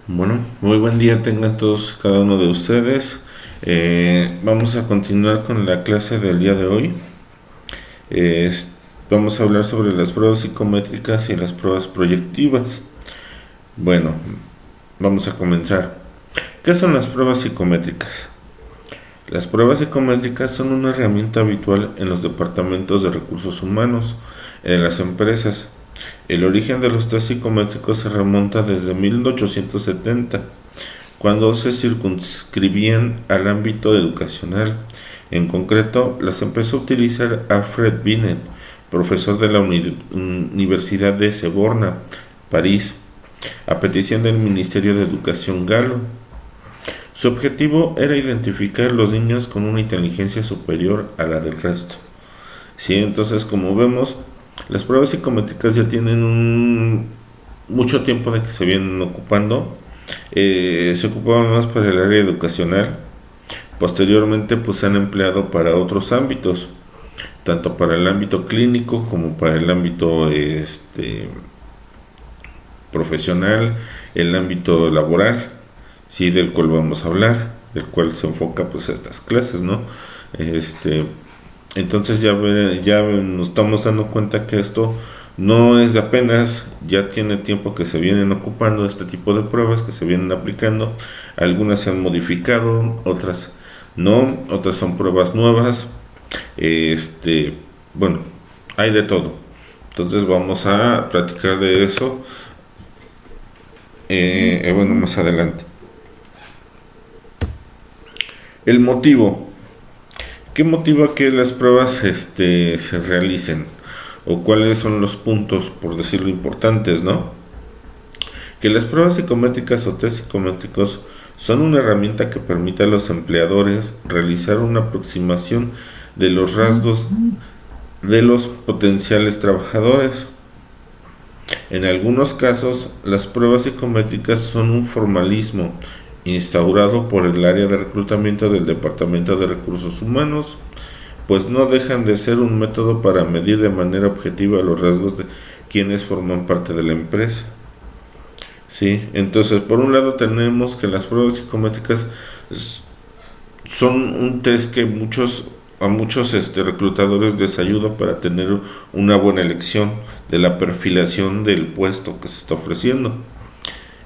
Bueno, muy buen día tengan todos cada uno de ustedes. Vamos a continuar con la clase del día de hoy. Eh, es- Vamos a hablar sobre las pruebas psicométricas y las pruebas proyectivas. Bueno, vamos a comenzar. ¿Qué son las pruebas psicométricas? Las pruebas psicométricas son una herramienta habitual en los departamentos de recursos humanos, en las empresas. El origen de los test psicométricos se remonta desde 1870, cuando se circunscribían al ámbito educacional. En concreto, las empezó a utilizar Alfred Binet, profesor de la Universidad de Sorbona, París, a petición del Ministerio de Educación galo. Su objetivo era identificar los niños con una inteligencia superior a la del resto. Sí, entonces como vemos, las pruebas psicométricas ya tienen mucho tiempo de que se vienen ocupando. Se ocupaban más para el área educacional. Posteriormente pues se han empleado para otros ámbitos, tanto para el ámbito clínico como para el ámbito profesional, el ámbito laboral, sí, del cual vamos a hablar, del cual se enfoca pues estas clases, ¿no? Este, entonces ya nos estamos dando cuenta que esto no es de apenas, ya tiene tiempo que se vienen ocupando este tipo de pruebas, que se vienen aplicando. Algunas se han modificado, otras no, otras son pruebas nuevas. Este, bueno, hay de todo. Entonces vamos a platicar de eso, bueno, más adelante. El motivo. ¿Qué motiva que las pruebas se realicen? ¿O cuáles son los puntos, por decirlo, importantes, no? Que las pruebas psicométricas o test psicométricos son una herramienta que permite a los empleadores realizar una aproximación de los rasgos de los potenciales trabajadores. En algunos casos, las pruebas psicométricas son un formalismo instaurado por el área de reclutamiento del Departamento de Recursos Humanos, pues no dejan de ser un método para medir de manera objetiva los rasgos de quienes forman parte de la empresa. Sí, entonces por un lado tenemos que las pruebas psicométricas son un test que a muchos reclutadores les ayuda para tener una buena elección de la perfilación del puesto que se está ofreciendo.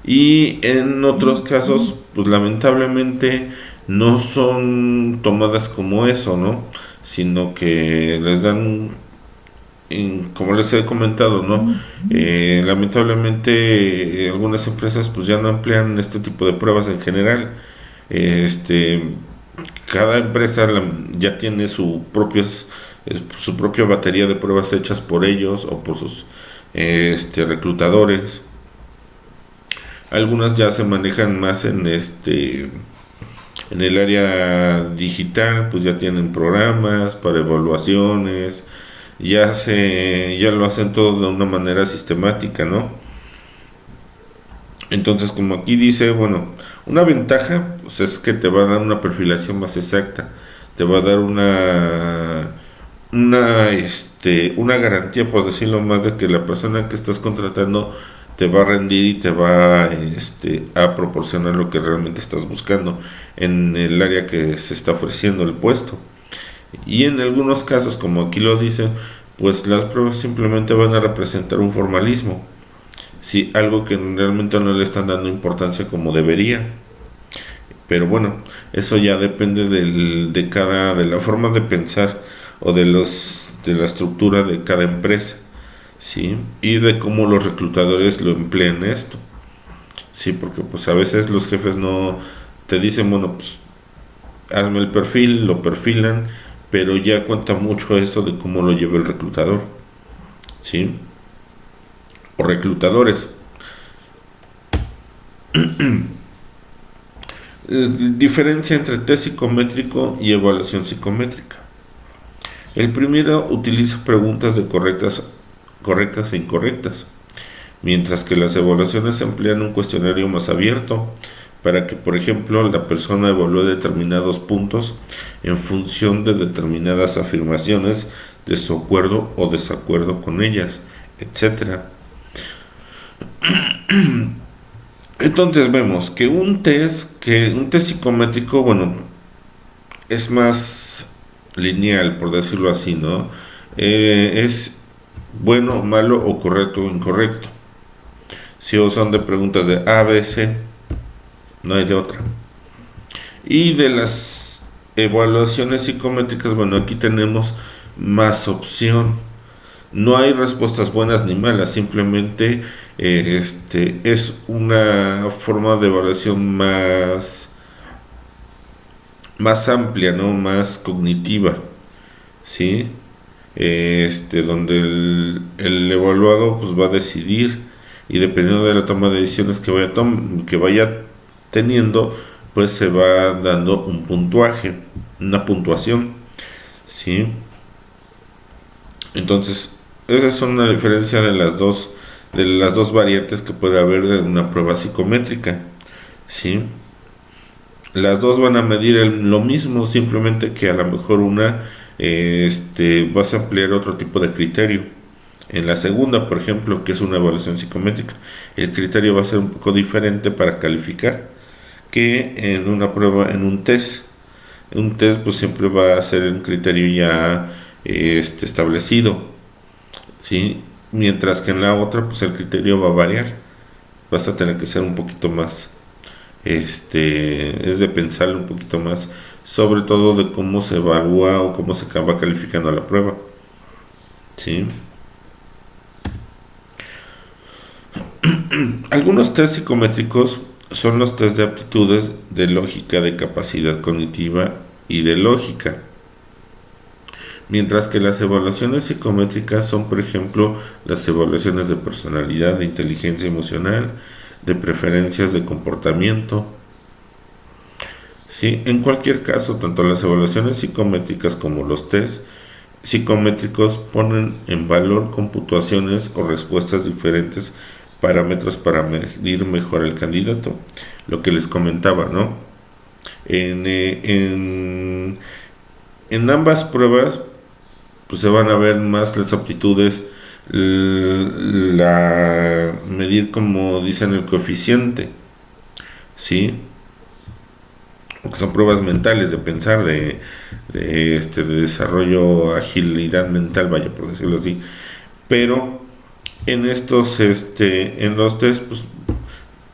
Y en otros casos, pues lamentablemente no son tomadas como eso, ¿no? Sino que les dan, como les he comentado, ¿no? Lamentablemente algunas empresas pues ya no emplean este tipo de pruebas en general. Este, cada empresa ya tiene su propia batería de pruebas hechas por ellos o por sus reclutadores. Algunas ya se manejan más en el área digital, pues ya tienen programas para evaluaciones, ya lo hacen todo de una manera sistemática, ¿no? Entonces, como aquí dice, bueno, una ventaja pues es que te va a dar una perfilación más exacta, te va a dar una garantía, por decirlo más, de que la persona que estás contratando te va a rendir y te va a proporcionar lo que realmente estás buscando en el área que se está ofreciendo el puesto. Y en algunos casos, como aquí lo dicen, pues las pruebas simplemente van a representar un formalismo, sí, algo que realmente no le están dando importancia como debería. Pero bueno, eso ya depende de la forma de pensar o de la estructura de cada empresa, ¿sí? Y de cómo los reclutadores lo emplean esto, ¿sí? Porque pues a veces los jefes no te dicen, bueno, pues hazme el perfil, lo perfilan, pero ya cuenta mucho esto de cómo lo lleva el reclutador, ¿sí? O reclutadores. Diferencia entre test psicométrico y evaluación psicométrica. El primero utiliza preguntas correctas e incorrectas, mientras que las evaluaciones emplean un cuestionario más abierto para que, por ejemplo, la persona evalúe determinados puntos en función de determinadas afirmaciones de su acuerdo o desacuerdo con ellas, etcétera. Entonces vemos que un test psicométrico, bueno, es más lineal, por decirlo así, ¿no? Es bueno, malo o correcto o incorrecto. Si son de preguntas de A, B, C, no hay de otra. Y de las evaluaciones psicométricas, bueno, aquí tenemos más opción. No hay respuestas buenas ni malas, simplemente es una forma de evaluación más amplia, ¿no? Más cognitiva, ¿sí? Donde el evaluado pues va a decidir y dependiendo de la toma de decisiones que vaya teniendo, pues se va dando un puntuaje, una puntuación, ¿sí? Entonces, esa es una diferencia de las dos variantes que puede haber de una prueba psicométrica, ¿sí? Las dos van a medir lo mismo, simplemente que a lo mejor una vas a emplear otro tipo de criterio. En la segunda, por ejemplo, que es una evaluación psicométrica, el criterio va a ser un poco diferente para calificar que en una prueba, en un test. Un test pues siempre va a ser un criterio ya establecido, ¿sí? Mientras que en la otra pues el criterio va a variar. Vas a tener que ser un poquito más, es de pensarle un poquito más, sobre todo de cómo se evalúa o cómo se va calificando la prueba, ¿sí? Algunos test psicométricos son los test de aptitudes, de lógica, de capacidad cognitiva y de lógica. Mientras que las evaluaciones psicométricas son, por ejemplo, las evaluaciones de personalidad, de inteligencia emocional, de preferencias de comportamiento. ¿Sí? En cualquier caso, tanto las evaluaciones psicométricas como los test psicométricos ponen en valor con puntuaciones o respuestas diferentes parámetros para medir mejor al candidato. Lo que les comentaba, ¿no? En ambas pruebas pues se van a ver más las aptitudes, medir como dicen el coeficiente, ¿sí? Que son pruebas mentales de pensar, de desarrollo, agilidad mental, vaya por decirlo así. Pero en los test, pues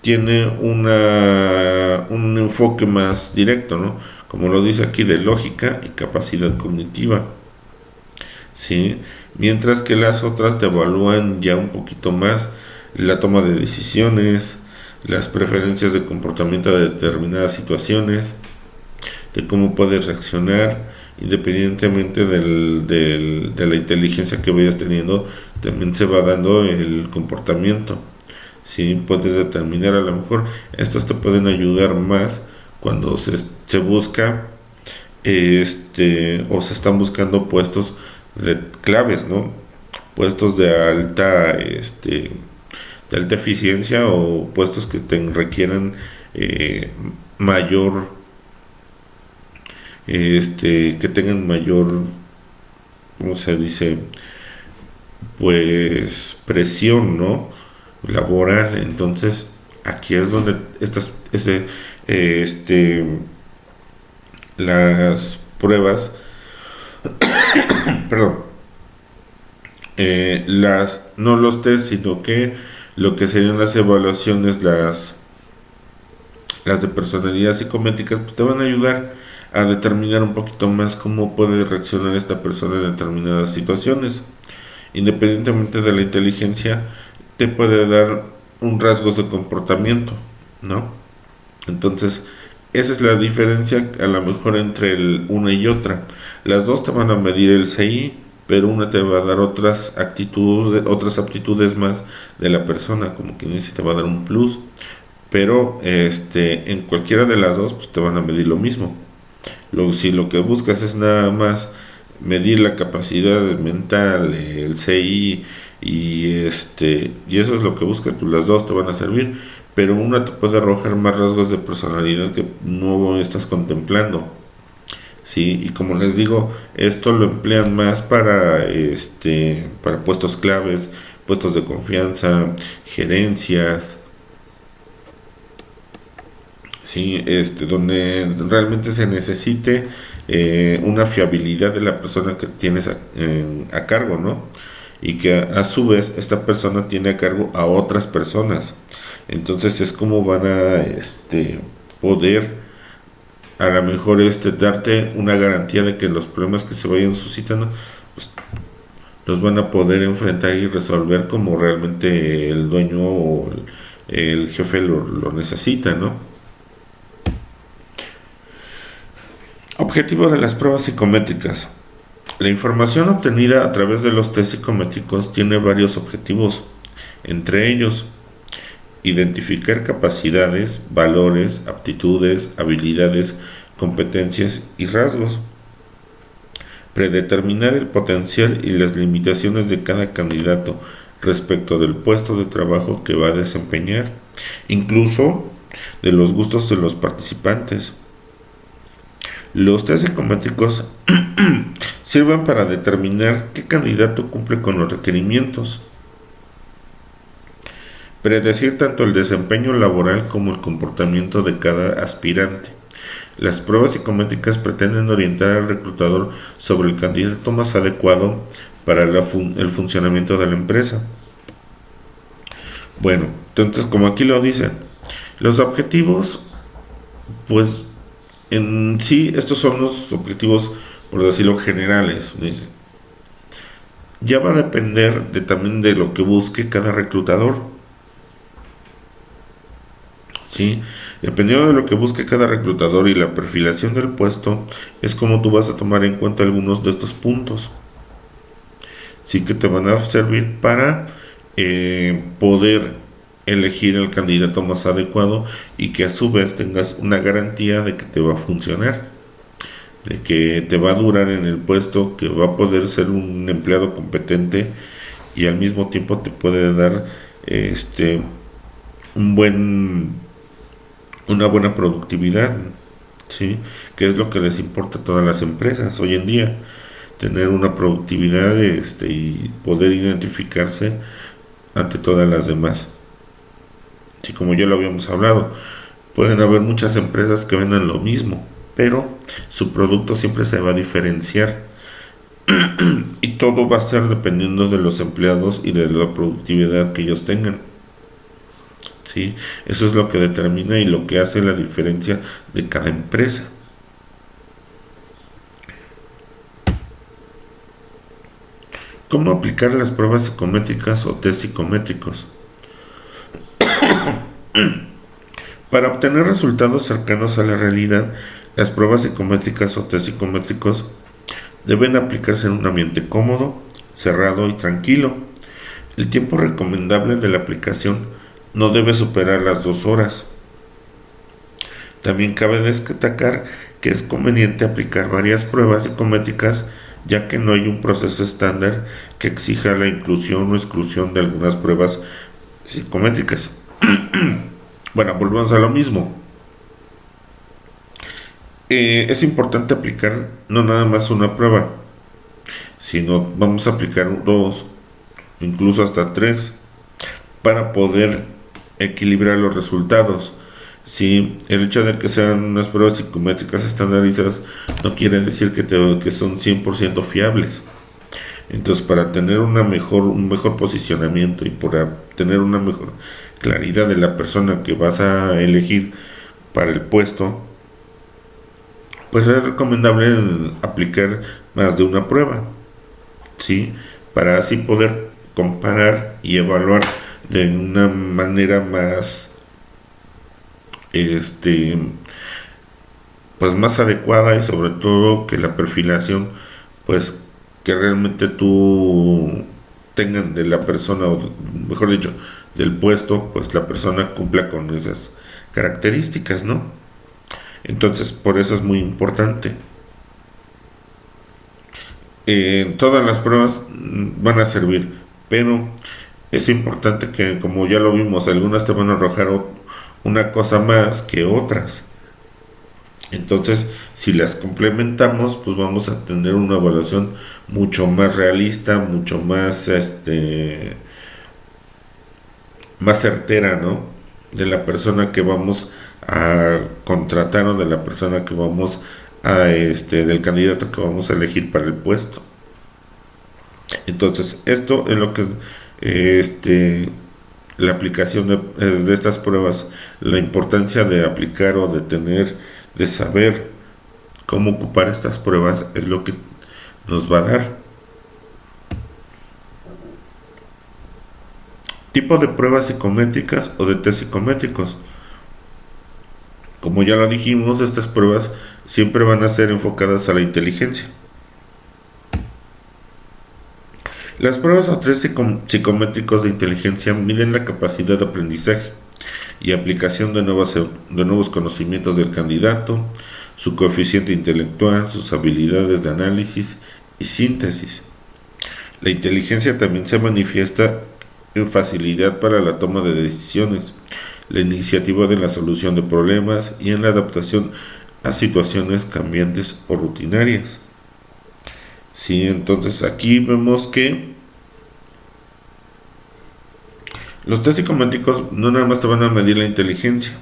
tiene un enfoque más directo, ¿no? Como lo dice aquí, de lógica y capacidad cognitiva, ¿sí? Mientras que las otras te evalúan ya un poquito más la toma de decisiones, las preferencias de comportamiento de determinadas situaciones, de cómo puedes reaccionar, independientemente de la inteligencia que vayas teniendo, también se va dando el comportamiento. ¿Sí? Puedes determinar, a lo mejor estas te pueden ayudar más cuando se busca o se están buscando puestos de claves, ¿no? Puestos de alta eficiencia o puestos que requieran mayor, que tengan mayor, ¿cómo se dice? Pues presión, ¿no? Laboral. Entonces, aquí es donde las pruebas, perdón, no los test, sino que lo que serían las evaluaciones, las de personalidad psicométricas, pues te van a ayudar a determinar un poquito más cómo puede reaccionar esta persona en determinadas situaciones. Independientemente de la inteligencia, te puede dar un rasgos de comportamiento, ¿no? Entonces, esa es la diferencia a lo mejor entre una y otra. Las dos te van a medir el CI, pero una te va a dar otras aptitudes más de la persona, como quien dice, te va a dar un plus. Pero en cualquiera de las dos, pues te van a medir lo mismo. Si lo que buscas es nada más medir la capacidad mental, el CI, y eso es lo que buscas, pues las dos te van a servir, pero una te puede arrojar más rasgos de personalidad que no estás contemplando, ¿sí? Y como les digo, esto lo emplean más para puestos claves, puestos de confianza, gerencias, ¿sí? Donde realmente se necesite una fiabilidad de la persona que tienes a cargo, ¿no? Y que a su vez esta persona tiene a cargo a otras personas. Entonces es como van a poder a lo mejor darte una garantía de que los problemas que se vayan suscitando pues, los van a poder enfrentar y resolver como realmente el dueño o el jefe lo necesita, ¿no? Objetivo de las pruebas psicométricas. La información obtenida a través de los test psicométricos tiene varios objetivos, entre ellos identificar capacidades, valores, aptitudes, habilidades, competencias y rasgos, predeterminar el potencial y las limitaciones de cada candidato respecto del puesto de trabajo que va a desempeñar, incluso de los gustos de los participantes. Los test psicométricos sirven para determinar qué candidato cumple con los requerimientos, predecir tanto el desempeño laboral como el comportamiento de cada aspirante. Las pruebas psicométricas pretenden orientar al reclutador sobre el candidato más adecuado para el funcionamiento de la empresa. Bueno, entonces como aquí lo dicen, los objetivos, pues en sí estos son los objetivos, por decirlo, generales. Ya va a depender también de lo que busque cada reclutador. ¿Sí? Dependiendo de lo que busque cada reclutador y la perfilación del puesto, es como tú vas a tomar en cuenta algunos de estos puntos. Sí que te van a servir para poder elegir el candidato más adecuado y que a su vez tengas una garantía de que te va a funcionar, de que te va a durar en el puesto, que va a poder ser un empleado competente y al mismo tiempo te puede dar un una buena productividad, ¿sí? Que es lo que les importa a todas las empresas hoy en día, tener una productividad y poder identificarse ante todas las demás. Sí, como ya lo habíamos hablado, pueden haber muchas empresas que vendan lo mismo, pero su producto siempre se va a diferenciar y todo va a ser dependiendo de los empleados y de la productividad que ellos tengan. ¿Sí? Eso es lo que determina y lo que hace la diferencia de cada empresa. ¿Cómo aplicar las pruebas psicométricas o test psicométricos? Para obtener resultados cercanos a la realidad, las pruebas psicométricas o test psicométricos deben aplicarse en un ambiente cómodo, cerrado y tranquilo. El tiempo recomendable de la aplicación no debe superar las 2 horas. También cabe destacar que es conveniente aplicar varias pruebas psicométricas, ya que no hay un proceso estándar que exija la inclusión o exclusión de algunas pruebas psicométricas. Bueno, volvemos a lo mismo. Es importante aplicar no nada más una prueba, sino vamos a aplicar 2, incluso hasta 3, para poder equilibrar los resultados. Si el hecho de que sean unas pruebas psicométricas estandarizadas no quiere decir que son 100% fiables. Entonces, para tener un mejor posicionamiento y para tener una mejor claridad de la persona que vas a elegir para el puesto, pues es recomendable aplicar más de una prueba, ¿sí? Para así poder comparar y evaluar de una manera más pues más adecuada y sobre todo que la perfilación pues que realmente tú tengan de la persona o mejor dicho del puesto, pues la persona cumpla con esas características, ¿no? Entonces por eso es muy importante. Todas las pruebas van a servir, pero es importante que, como ya lo vimos, algunas te van a arrojar una cosa más que otras. Entonces, si las complementamos, pues vamos a tener una evaluación mucho más realista, mucho más más certera, ¿no? la persona que vamos a contratar o de la persona que vamos a del candidato que vamos a elegir para el puesto. Entonces, esto es lo que la aplicación de estas pruebas, la importancia de aplicar o de tener, de saber cómo ocupar estas pruebas es lo que nos va a dar. Tipo de pruebas psicométricas o de test psicométricos. Como ya lo dijimos, estas pruebas siempre van a ser enfocadas a la inteligencia. Las pruebas o test psicométricos de inteligencia miden la capacidad de aprendizaje y aplicación de nuevos conocimientos del candidato, su coeficiente intelectual, sus habilidades de análisis y síntesis. La inteligencia también se manifiesta en facilidad para la toma de decisiones, la iniciativa de la solución de problemas y en la adaptación a situaciones cambiantes o rutinarias. Sí, entonces aquí vemos que los test psicométricos no nada más te van a medir la inteligencia,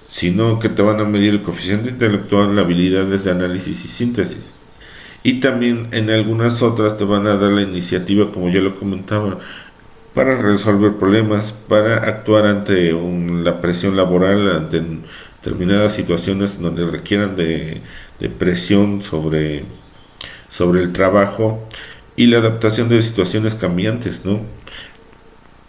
sino que te van a medir el coeficiente intelectual, las habilidades de análisis y síntesis. Y también en algunas otras te van a dar la iniciativa, como ya lo comentaba, para resolver problemas, para actuar ante la presión laboral, ante determinadas situaciones donde requieran de presión sobre el trabajo y la adaptación de situaciones cambiantes, ¿no?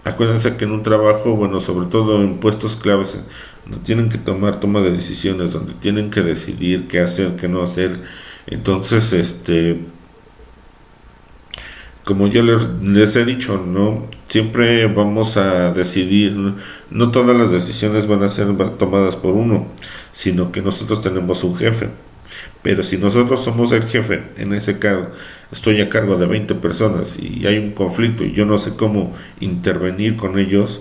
Acuérdense que en un trabajo, bueno, sobre todo en puestos claves, no tienen que tomar toma de decisiones, donde tienen que decidir qué hacer, qué no hacer. Entonces, como yo les he dicho, no siempre vamos a decidir, no todas las decisiones van a ser tomadas por uno, sino que nosotros tenemos un jefe. Pero si nosotros somos el jefe, en ese caso, estoy a cargo de 20 personas y hay un conflicto y yo no sé cómo intervenir con ellos,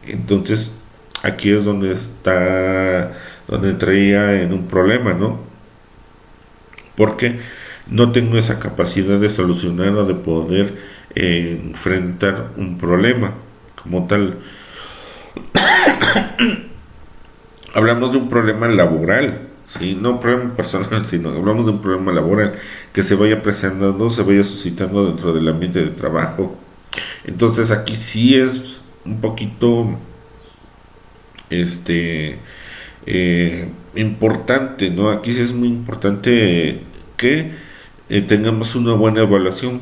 entonces aquí es donde entraría en un problema, ¿no? Porque no tengo esa capacidad de solucionar o de poder enfrentar un problema como tal. Hablamos de un problema laboral, ¿sí? No un problema personal, sino hablamos de un problema laboral que se vaya presentando, se vaya suscitando dentro del ambiente de trabajo. Entonces aquí sí es un poquito importante, ¿no? Aquí sí es muy importante que tengamos una buena evaluación.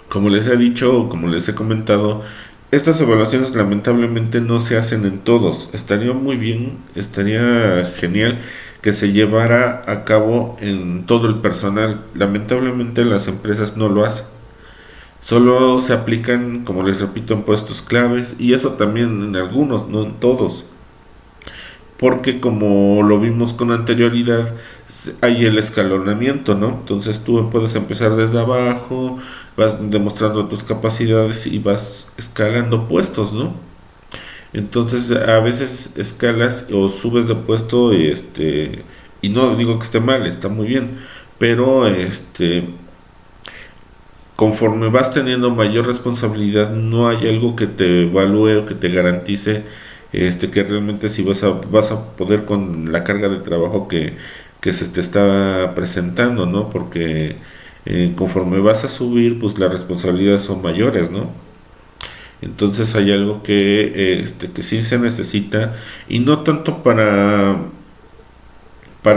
Como les he dicho, como les he comentado, estas evaluaciones lamentablemente no se hacen en todos. Estaría muy bien, estaría genial que se llevara a cabo en todo el personal. Lamentablemente las empresas no lo hacen. Solo se aplican, como les repito, en puestos claves y eso también en algunos, no en todos. Porque como lo vimos con anterioridad, hay el escalonamiento, ¿no? Entonces tú puedes empezar desde abajo, vas demostrando tus capacidades y vas escalando puestos, ¿no? Entonces a veces escalas o subes de puesto y no digo que esté mal, está muy bien, pero conforme vas teniendo mayor responsabilidad, no hay algo que te evalúe o que te garantice que realmente si vas a poder con la carga de trabajo que se te está presentando, ¿no? Porque conforme vas a subir, pues las responsabilidades son mayores, ¿no? Entonces hay algo que sí se necesita y no tanto para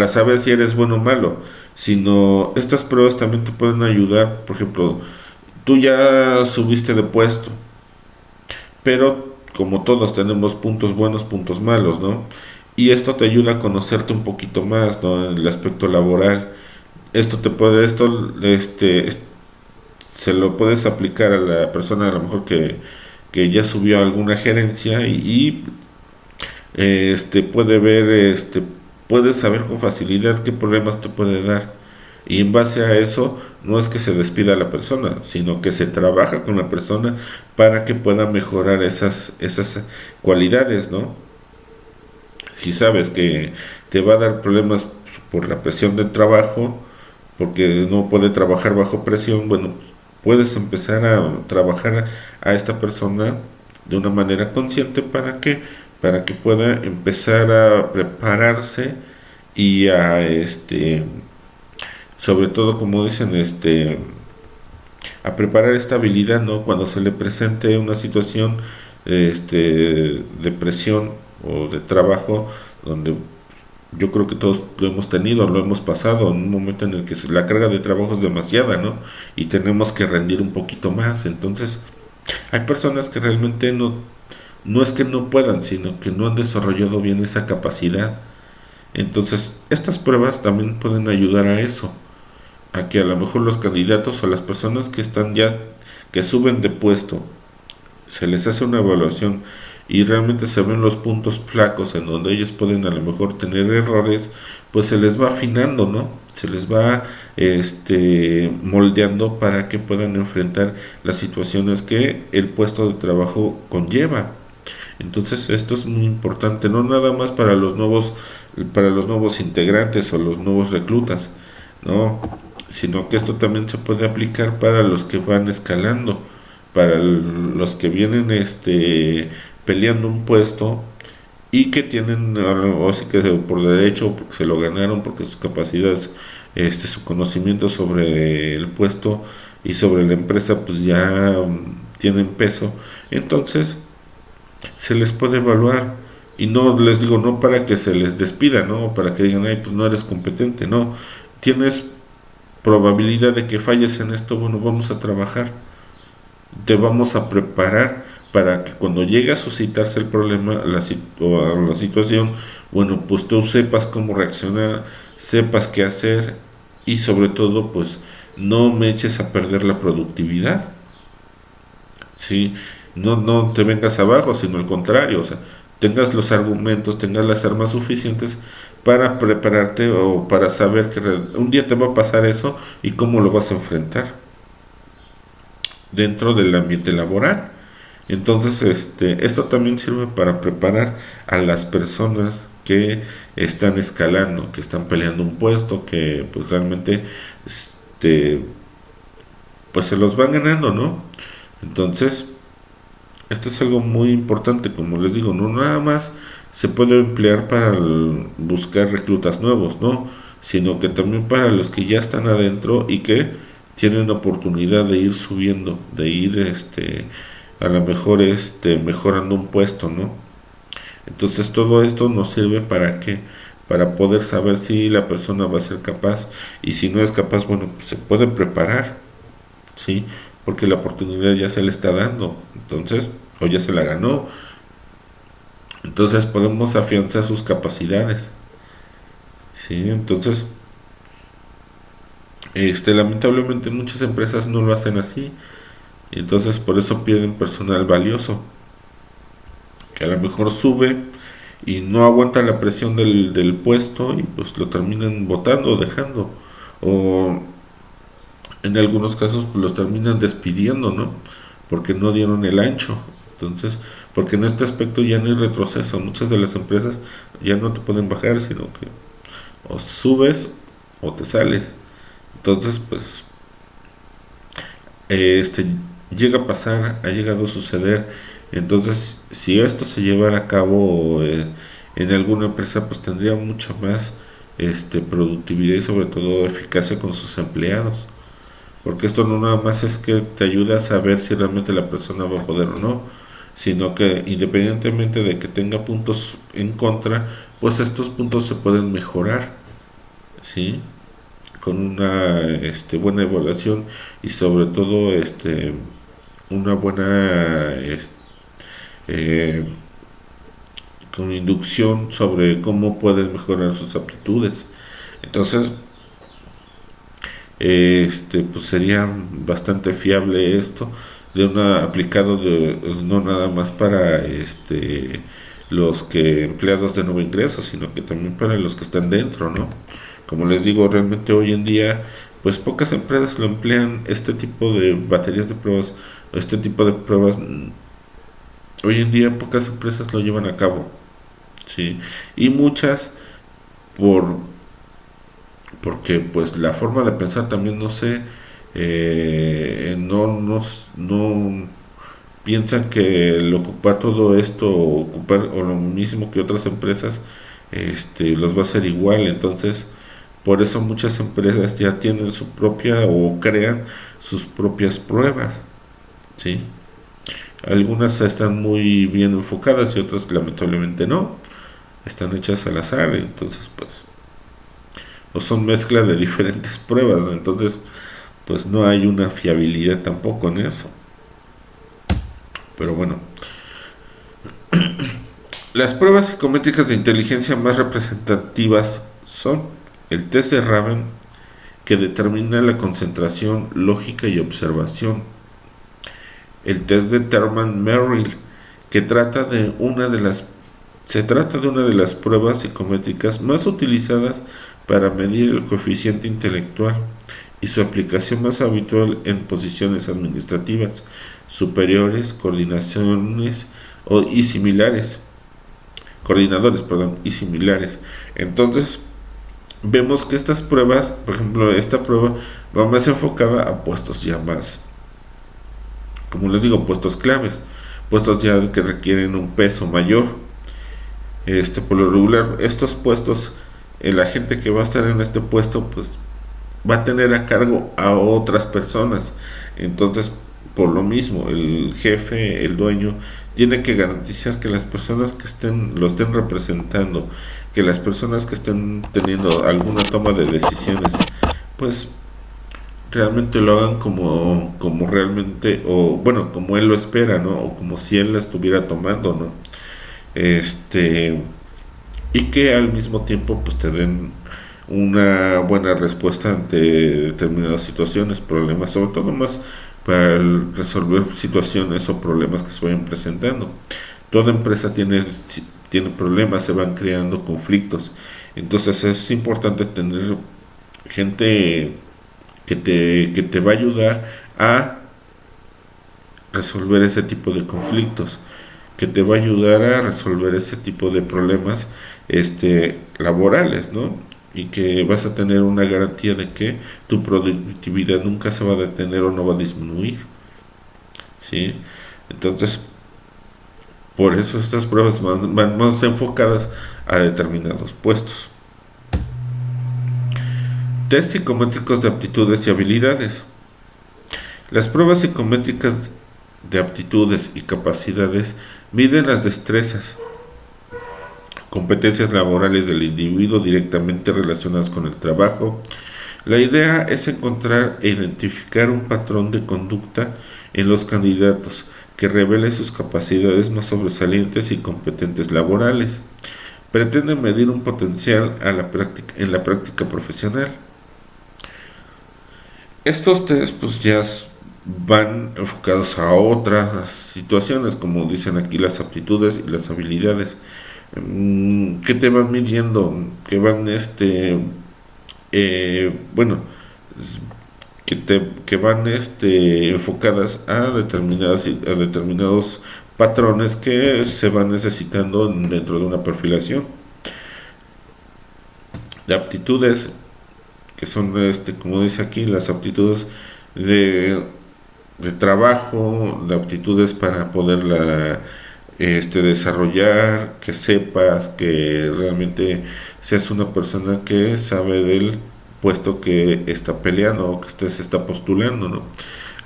saber si eres bueno o malo, sino estas pruebas también te pueden ayudar. Por ejemplo, tú ya subiste de puesto, pero como todos tenemos puntos buenos, puntos malos, ¿no? Y esto te ayuda a conocerte un poquito más, ¿no? En el aspecto laboral. Se lo puedes aplicar a la persona a lo mejor que ya subió a alguna gerencia puede ver, puede saber con facilidad qué problemas te puede dar. Y en base a eso, no es que se despida a la persona, sino que se trabaja con la persona para que pueda mejorar esas cualidades, ¿no? Si sabes que te va a dar problemas por la presión del trabajo, porque no puede trabajar bajo presión, bueno, puedes empezar a trabajar a esta persona de una manera consciente. Para que pueda empezar a prepararse y a sobre todo, como dicen, a preparar esta habilidad, ¿no? Cuando se le presente una situación de presión o de trabajo, donde yo creo que todos lo hemos tenido, lo hemos pasado en un momento en el que la carga de trabajo es demasiada, ¿no? Y tenemos que rendir un poquito más. Entonces, hay personas que realmente no es que no puedan, sino que no han desarrollado bien esa capacidad. Entonces, estas pruebas también pueden ayudar a eso, a que a lo mejor los candidatos o las personas que están ya, que suben de puesto, se les hace una evaluación y realmente se ven los puntos flacos en donde ellos pueden a lo mejor tener errores, pues se les va afinando, ¿no? Se les va moldeando para que puedan enfrentar las situaciones que el puesto de trabajo conlleva. Entonces esto es muy importante, no nada más para los nuevos integrantes o los nuevos reclutas, ¿no? Sino que esto también se puede aplicar para los que van escalando, para los que vienen peleando un puesto y que tienen, o sí que por derecho, porque se lo ganaron, porque sus capacidades, su conocimiento sobre el puesto y sobre la empresa, pues ya tienen peso. Entonces, se les puede evaluar. Y no les digo, no para que se les despida, ¿no? O para que digan, ay, pues no eres competente, no. Tienes probabilidad de que falles en esto, bueno, vamos a trabajar. Te vamos a preparar para que cuando llegue a suscitarse el problema o la situación, bueno, pues tú sepas cómo reaccionar, sepas qué hacer y sobre todo, pues no me eches a perder la productividad. ¿Sí? No te vengas abajo, sino al contrario, o sea, tengas los argumentos, tengas las armas suficientes para prepararte o para saber que un día te va a pasar eso y cómo lo vas a enfrentar dentro del ambiente laboral. Entonces, esto también sirve para preparar a las personas que están escalando, que están peleando un puesto, que pues realmente pues se los van ganando, ¿no? Entonces, esto es algo muy importante, como les digo, no nada más se puede emplear para buscar reclutas nuevos, no, sino que también para los que ya están adentro y que tienen oportunidad de ir subiendo, de ir a lo mejor mejorando un puesto, ¿no? Entonces todo esto nos sirve para poder saber si la persona va a ser capaz y si no es capaz, bueno, pues se puede preparar, ¿sí? Porque la oportunidad ya se le está dando, entonces, o ya se la ganó, entonces podemos afianzar sus capacidades, ¿sí? Entonces, lamentablemente muchas empresas no lo hacen así, y entonces por eso pierden personal valioso, que a lo mejor sube y no aguanta la presión del puesto y pues lo terminan botando o dejando, o en algunos casos pues, los terminan despidiendo, ¿no? Porque no dieron el ancho. Entonces, porque en este aspecto ya no hay retroceso. Muchas de las empresas ya no te pueden bajar, sino que o subes o te sales. Entonces, pues, este llega a pasar, ha llegado a suceder. Entonces, si esto se llevara a cabo en alguna empresa, pues tendría mucha más productividad y sobre todo eficacia con sus empleados. Porque esto no nada más es que te ayuda a saber si realmente la persona va a poder o no, sino que independientemente de que tenga puntos en contra, pues estos puntos se pueden mejorar, ¿sí? Con una buena evaluación y sobre todo una buena eh, con inducción sobre cómo pueden mejorar sus aptitudes. Entonces, pues sería bastante fiable esto de una aplicado no nada más para los que empleados de nuevo ingreso, sino que también para los que están dentro, ¿no? Como les digo, realmente hoy en día pues pocas empresas lo emplean este tipo de baterías de pruebas, este tipo de pruebas. Hoy en día pocas empresas lo llevan a cabo, sí, y muchas por porque pues la forma de pensar también no sé, no piensan que el ocupar todo esto o ocupar o lo mismo que otras empresas los va a hacer igual. Entonces por eso muchas empresas ya tienen su propia o crean sus propias pruebas, ¿sí? Algunas están muy bien enfocadas y otras lamentablemente no, están hechas al azar. Entonces pues o son mezcla de diferentes pruebas. Entonces pues no hay una fiabilidad tampoco en eso. Pero bueno, las pruebas psicométricas de inteligencia más representativas son el test de Raven, que determina la concentración, lógica y observación; el test de Thurman-Merrill, que se trata de una de las pruebas psicométricas más utilizadas para medir el coeficiente intelectual y su aplicación más habitual en posiciones administrativas superiores, y similares, coordinadores, perdón, y similares. Entonces, vemos que estas pruebas, por ejemplo, esta prueba va más enfocada a puestos ya más, como les digo, puestos claves, puestos ya que requieren un peso mayor. Por lo regular, estos puestos, la gente que va a estar en este puesto, pues va a tener a cargo a otras personas. Entonces, por lo mismo, el jefe, el dueño, tiene que garantizar que las personas que lo estén representando, que las personas que estén teniendo alguna toma de decisiones, pues realmente lo hagan como realmente, o bueno, como él lo espera, ¿no? O como si él la estuviera tomando, ¿no? Y que al mismo tiempo pues te den una buena respuesta ante determinadas situaciones, problemas, sobre todo más para resolver situaciones o problemas que se vayan presentando. Toda empresa tiene problemas, se van creando conflictos. Entonces es importante tener gente que te va a ayudar a resolver ese tipo de conflictos, que te va a ayudar a resolver ese tipo de problemas laborales, ¿no? Y que vas a tener una garantía de que tu productividad nunca se va a detener o no va a disminuir, ¿sí? Entonces, por eso estas pruebas van más enfocadas a determinados puestos. Test psicométricos de aptitudes y habilidades. Las pruebas psicométricas de aptitudes y capacidades miden las destrezas, competencias laborales del individuo directamente relacionadas con el trabajo. La idea es encontrar e identificar un patrón de conducta en los candidatos que revele sus capacidades más sobresalientes y competentes laborales. Pretende medir un potencial en la práctica profesional. Estos test pues ya van enfocados a otras situaciones, como dicen aquí, las aptitudes y las habilidades. ¿Qué te van midiendo? Que van bueno, que van enfocadas a determinados patrones que se van necesitando dentro de una perfilación. De aptitudes, que son como dice aquí, las aptitudes de trabajo, de aptitudes para poderla desarrollar, que sepas, que realmente seas una persona que sabe del puesto que está peleando o que se está postulando, ¿no?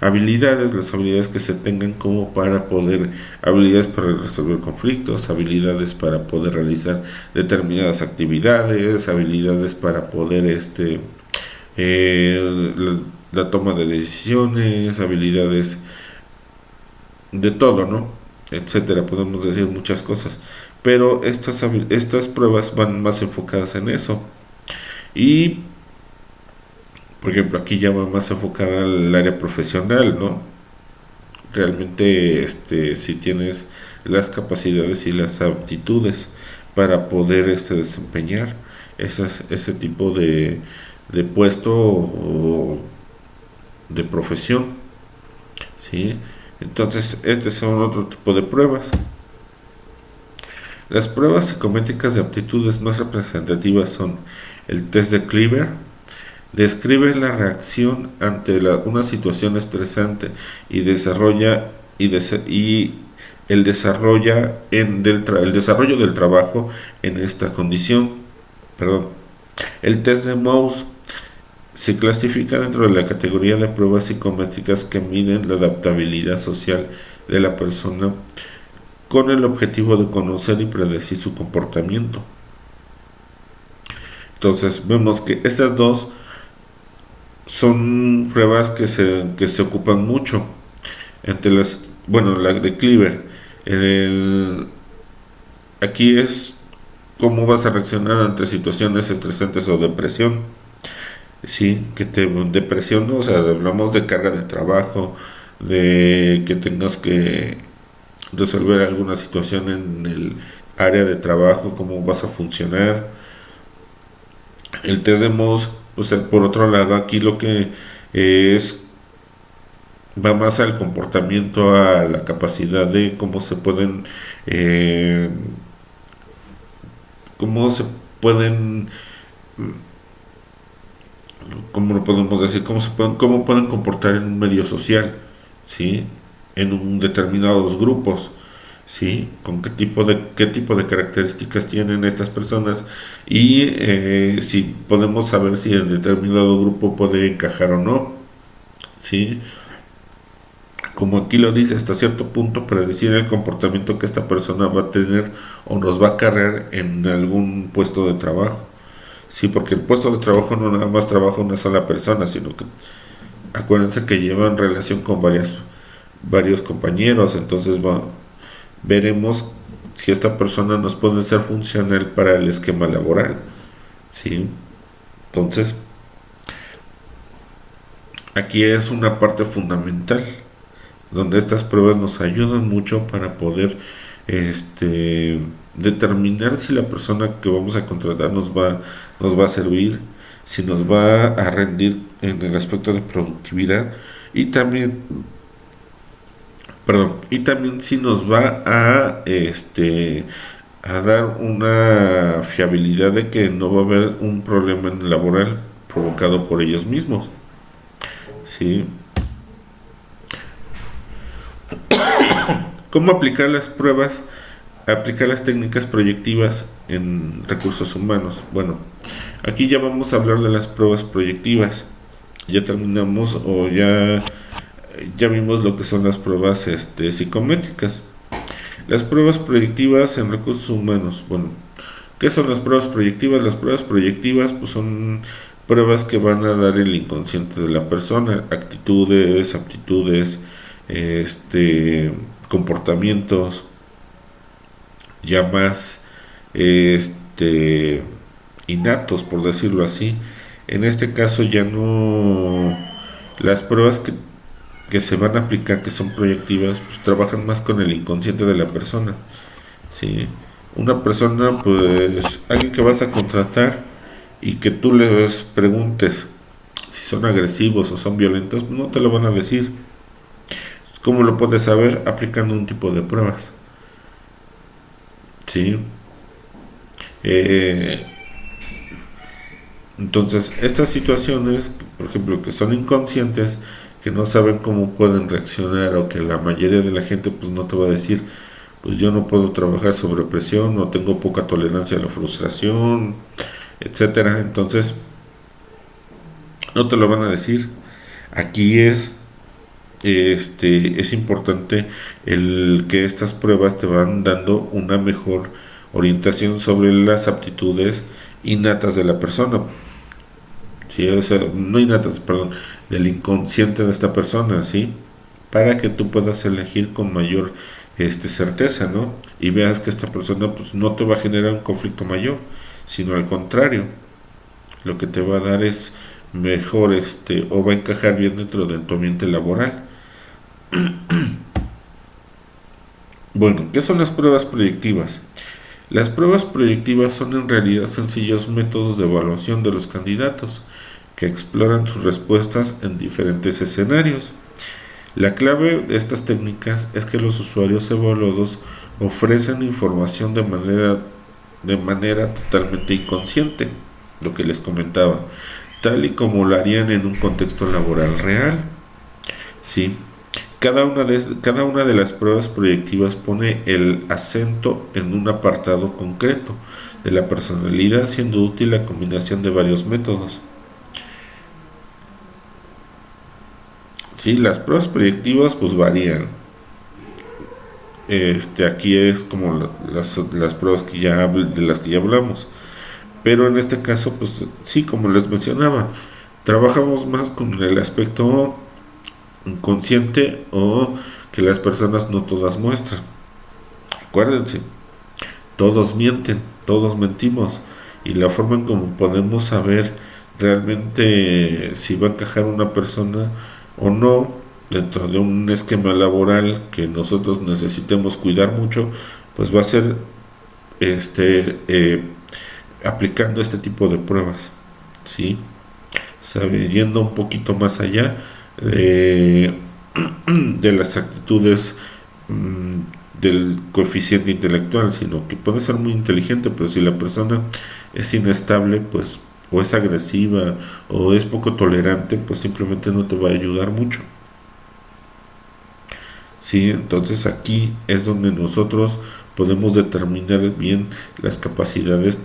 Habilidades, las habilidades que se tengan como para poder, habilidades para resolver conflictos, habilidades para poder realizar determinadas actividades, habilidades para poder la toma de decisiones, habilidades de todo, ¿no? Etcétera, podemos decir muchas cosas, pero estas pruebas van más enfocadas en eso. Y por ejemplo, aquí ya va más enfocada al área profesional, ¿no? Realmente si tienes las capacidades y las aptitudes para poder desempeñar ese tipo de puesto o de profesión, ¿sí? Entonces, son otro tipo de pruebas. Las pruebas psicométricas de aptitudes más representativas son el test de Cleaver. Describe la reacción ante una situación estresante y desarrolla y el el desarrollo del trabajo en esta condición. Perdón. El test de Mohs se clasifica dentro de la categoría de pruebas psicométricas que miden la adaptabilidad social de la persona con el objetivo de conocer y predecir su comportamiento. Entonces vemos que estas dos son pruebas que se ocupan mucho entre las, bueno, la de Cleaver. El, aquí es cómo vas a reaccionar ante situaciones estresantes o depresión. Sí, que te depresión, ¿no? O sea, hablamos de carga de trabajo, de que tengas que resolver alguna situación en el área de trabajo, cómo vas a funcionar. El test de Mohs, o sea, por otro lado, aquí lo que es va más al comportamiento, a la capacidad de eh, cómo se pueden, cómo lo podemos decir, cómo pueden comportar en un medio social, ¿sí? En un determinados grupos, ¿sí? Con qué tipo de características tienen estas personas y si podemos saber si en determinado grupo puede encajar o no, ¿sí? Como aquí lo dice, hasta cierto punto predecir el comportamiento que esta persona va a tener o nos va a cargar en algún puesto de trabajo. Sí, porque el puesto de trabajo no nada más trabaja una sola persona, sino que acuérdense que llevan relación con varios compañeros, entonces veremos si esta persona nos puede ser funcional para el esquema laboral. ¿Sí? Entonces, aquí es una parte fundamental donde estas pruebas nos ayudan mucho para poder determinar si la persona que vamos a contratar nos va a servir, si nos va a rendir en el aspecto de productividad y también, perdón, y también si nos va a dar una fiabilidad de que no va a haber un problema en el laboral provocado por ellos mismos. ¿Sí? ¿Cómo aplicar las pruebas, aplicar las técnicas proyectivas en recursos humanos? Bueno, aquí ya vamos a hablar de las pruebas proyectivas. Ya terminamos o ya vimos lo que son las pruebas psicométricas. Las pruebas proyectivas en recursos humanos. Bueno, ¿qué son las pruebas proyectivas? Las pruebas proyectivas pues son pruebas que van a dar el inconsciente de la persona, actitudes, aptitudes, comportamientos ya más innatos, por decirlo así. En este caso ya no las pruebas que se van a aplicar, que son proyectivas, pues trabajan más con el inconsciente de la persona. ¿Sí? Una persona, pues alguien que vas a contratar y que tú les preguntes si son agresivos o son violentos, no te lo van a decir. ¿Cómo lo puedes saber? Aplicando un tipo de pruebas. ¿Sí? Eh, entonces, estas situaciones, por ejemplo, que son inconscientes, que no saben cómo pueden reaccionar o que la mayoría de la gente pues no te va a decir, pues yo no puedo trabajar sobre presión o tengo poca tolerancia a la frustración, etcétera. Entonces, no te lo van a decir. Aquí es importante el que estas pruebas te van dando una mejor orientación sobre las aptitudes innatas de la persona. ¿Sí? O sea, no innatas, perdón, del inconsciente de esta persona, ¿sí? Para que tú puedas elegir con mayor certeza, ¿no? Y veas que esta persona pues no te va a generar un conflicto mayor, sino al contrario, lo que te va a dar es mejor o va a encajar bien dentro de tu ambiente laboral. Bueno, ¿qué son las pruebas proyectivas? Las pruebas proyectivas son en realidad sencillos métodos de evaluación de los candidatos que exploran sus respuestas en diferentes escenarios. La clave de estas técnicas es que los usuarios evaluados ofrecen información de manera totalmente inconsciente, lo que les comentaba, tal y como lo harían en un contexto laboral real. ¿Sí? Cada una de las pruebas proyectivas pone el acento en un apartado concreto de la personalidad, siendo útil la combinación de varios métodos. Sí, las pruebas proyectivas pues varían. Aquí es como las pruebas de las que ya hablamos. Pero en este caso, pues sí, como les mencionaba, trabajamos más con el aspecto inconsciente o que las personas no todas muestran. Acuérdense, todos mienten, todos mentimos. Y la forma en cómo podemos saber realmente si va a encajar una persona o no dentro de un esquema laboral que nosotros necesitemos cuidar mucho, pues va a ser este eh, aplicando este tipo de pruebas, ¿sí? Yendo un poquito más allá de, de las actitudes del coeficiente intelectual, sino que puede ser muy inteligente, pero si la persona es inestable, pues o es agresiva o es poco tolerante, pues simplemente no te va a ayudar mucho. Sí, entonces aquí es donde nosotros podemos determinar bien las capacidades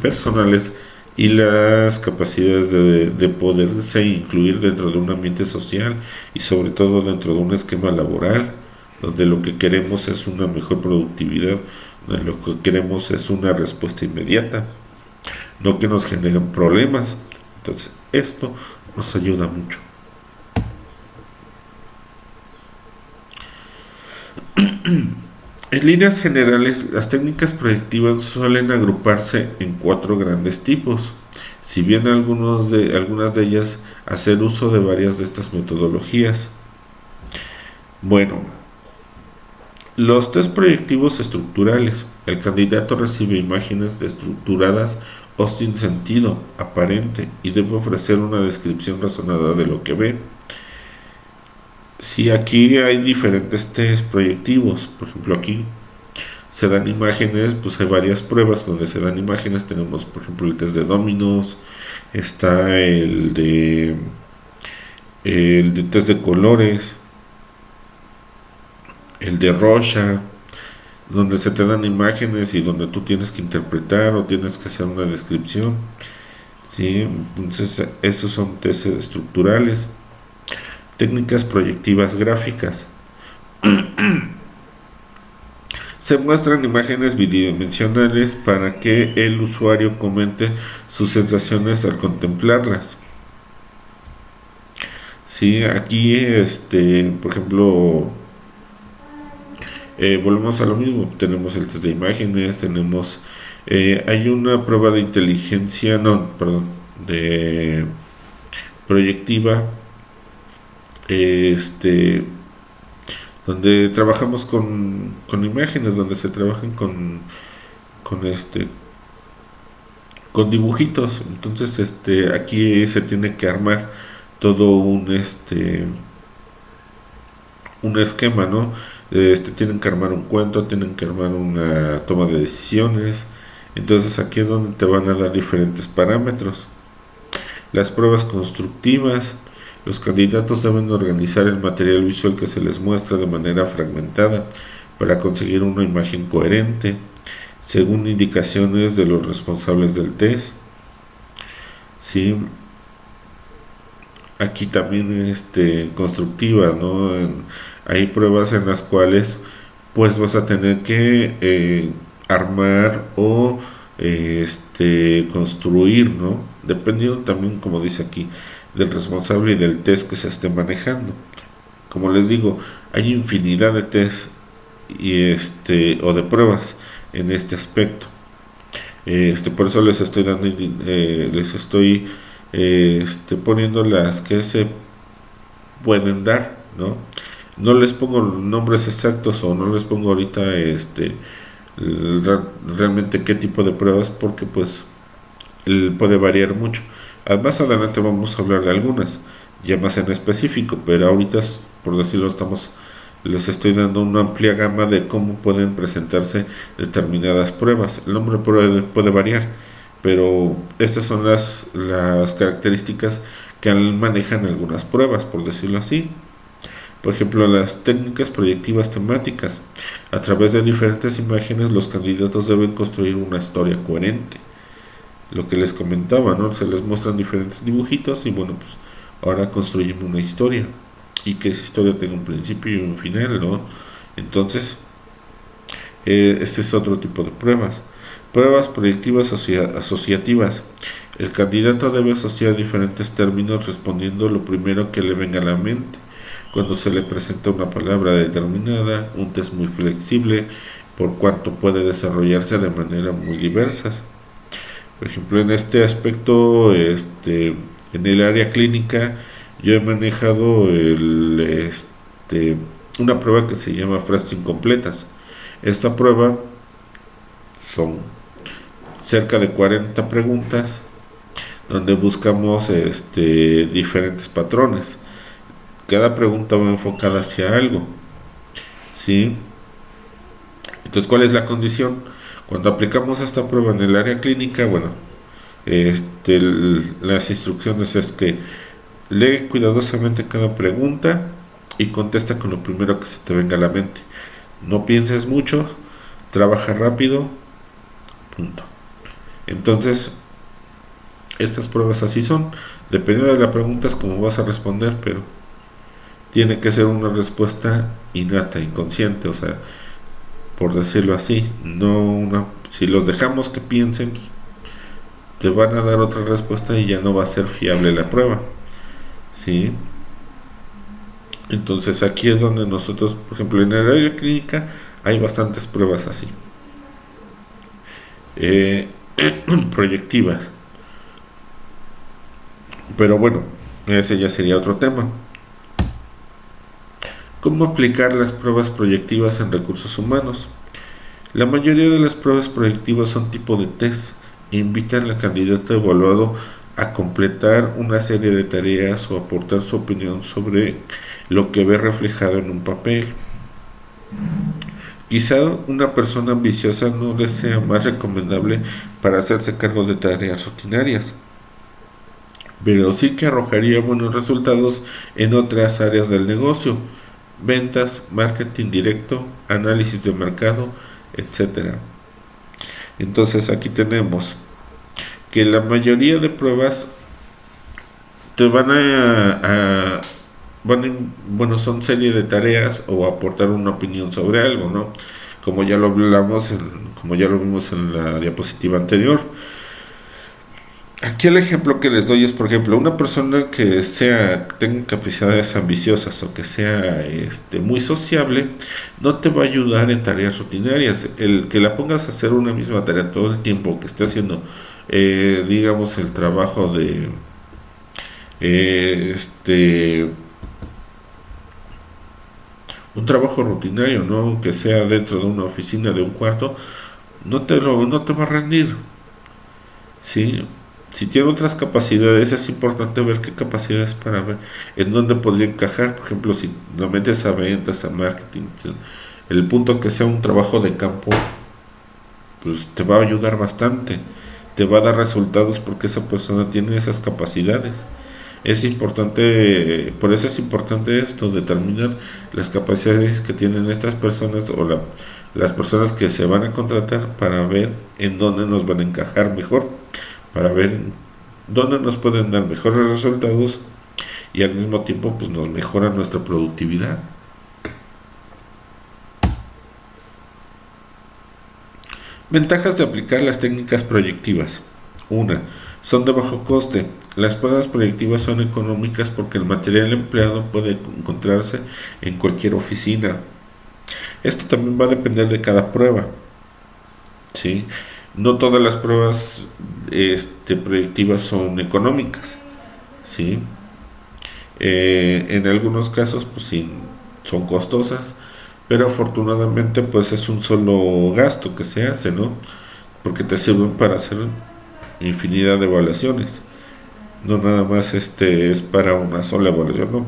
personales y las capacidades de poderse incluir dentro de un ambiente social y sobre todo dentro de un esquema laboral donde lo que queremos es una mejor productividad, donde lo que queremos es una respuesta inmediata, no que nos generen problemas. Entonces esto nos ayuda mucho. En líneas generales, las técnicas proyectivas suelen agruparse en cuatro grandes tipos, si bien algunas de ellas hacer uso de varias de estas metodologías. Bueno, los test proyectivos estructurales. El candidato recibe imágenes estructuradas o sin sentido aparente y debe ofrecer una descripción razonada de lo que ve. Si aquí hay diferentes test proyectivos, por ejemplo aquí se dan imágenes, pues hay varias pruebas donde se dan imágenes. Tenemos por ejemplo el test de dominos, está el de test de colores, el de Rorschach, donde se te dan imágenes y donde tú tienes que interpretar o tienes que hacer una descripción, ¿sí? Entonces esos son test estructurales. Técnicas proyectivas gráficas. Se muestran imágenes bidimensionales para que el usuario comente sus sensaciones al contemplarlas. Sí, aquí, por ejemplo, volvemos a lo mismo. Tenemos el test de imágenes, hay una prueba de inteligencia, no, perdón, de proyectiva, donde trabajamos con imágenes, donde se trabajan con con dibujitos. Entonces aquí se tiene que armar todo un esquema, ¿no? Tienen que armar un cuento, tienen que armar una toma de decisiones. Entonces aquí es donde te van a dar diferentes parámetros. Las pruebas constructivas. Los candidatos deben organizar el material visual que se les muestra de manera fragmentada para conseguir una imagen coherente, según indicaciones de los responsables del test. ¿Sí? Aquí también constructivas, ¿no? Hay pruebas en las cuales pues vas a tener que armar o construir, ¿no? Dependiendo también, como dice aquí, del responsable y del test que se esté manejando. Como les digo, hay infinidad de test o de pruebas en este aspecto. Por eso les estoy dando, poniendo las que se pueden dar, ¿no? No les pongo nombres exactos o no les pongo ahorita realmente qué tipo de pruebas, porque pues puede variar mucho. Más adelante vamos a hablar de algunas ya más en específico, pero ahorita, por decirlo, les estoy dando una amplia gama de cómo pueden presentarse determinadas pruebas. El nombre puede variar, pero estas son las características que manejan algunas pruebas, por decirlo así. Por ejemplo, las técnicas proyectivas temáticas. A través de diferentes imágenes, los candidatos deben construir una historia coherente. Lo que les comentaba, ¿no? Se les muestran diferentes dibujitos y bueno, pues ahora construyen una historia. Y que esa historia tenga un principio y un final, ¿no? Entonces, este es otro tipo de pruebas. Pruebas proyectivas asociativas. El candidato debe asociar diferentes términos respondiendo lo primero que le venga a la mente. Cuando se le presenta una palabra determinada, un test muy flexible, por cuanto puede desarrollarse de manera muy diversas. Por ejemplo, en este aspecto, en el área clínica, yo he manejado una prueba que se llama frases incompletas. Esta prueba son cerca de 40 preguntas donde buscamos diferentes patrones. Cada pregunta va enfocada hacia algo, ¿sí? Entonces, ¿cuál es la condición? Cuando aplicamos esta prueba en el área clínica, bueno, las instrucciones es que lee cuidadosamente cada pregunta y contesta con lo primero que se te venga a la mente. No pienses mucho, trabaja rápido, punto. Entonces, estas pruebas así son. Dependiendo de la pregunta es como vas a responder, pero tiene que ser una respuesta innata, inconsciente, o sea, por decirlo así, no una. Si los dejamos que piensen, pues, te van a dar otra respuesta y ya no va a ser fiable la prueba, ¿sí? Entonces aquí es donde nosotros, por ejemplo, en el área clínica hay bastantes pruebas así, eh, proyectivas, pero bueno, ese ya sería otro tema. ¿Cómo aplicar las pruebas proyectivas en recursos humanos? La mayoría de las pruebas proyectivas son tipo de test e invitan al candidato evaluado a completar una serie de tareas o aportar su opinión sobre lo que ve reflejado en un papel. Quizá una persona ambiciosa no le sea más recomendable para hacerse cargo de tareas rutinarias, pero sí que arrojaría buenos resultados en otras áreas del negocio: ventas, marketing directo, análisis de mercado, etcétera. Entonces aquí tenemos que la mayoría de pruebas te van bueno, son serie de tareas o aportar una opinión sobre algo, ¿no? Como ya lo hablamos, como ya lo vimos en la diapositiva anterior. Aquí el ejemplo que les doy es, por ejemplo, una persona que tenga capacidades ambiciosas o que sea muy sociable, no te va a ayudar en tareas rutinarias. El que la pongas a hacer una misma tarea todo el tiempo, que esté haciendo, digamos, el trabajo de, un trabajo rutinario, ¿no? Que sea dentro de una oficina, de un cuarto, no te va a rendir, ¿sí? Si tiene otras capacidades, es importante ver qué capacidades para ver en dónde podría encajar. Por ejemplo, si lo metes a ventas, a marketing, el punto que sea un trabajo de campo, pues te va a ayudar bastante, te va a dar resultados porque esa persona tiene esas capacidades. Es importante, por eso es importante esto, determinar las capacidades que tienen estas personas o las personas que se van a contratar para ver en dónde nos van a encajar mejor, para ver dónde nos pueden dar mejores resultados y al mismo tiempo pues nos mejora nuestra productividad. Ventajas de aplicar las técnicas proyectivas. 1. Son de bajo coste. Las pruebas proyectivas son económicas porque el material empleado puede encontrarse en cualquier oficina. Esto también va a depender de cada prueba, ¿sí? No todas las pruebas proyectivas son económicas, ¿sí? En algunos casos pues sí son costosas, pero afortunadamente pues es un solo gasto que se hace, ¿no? Porque te sirven para hacer infinidad de evaluaciones. No nada más es para una sola evaluación, no.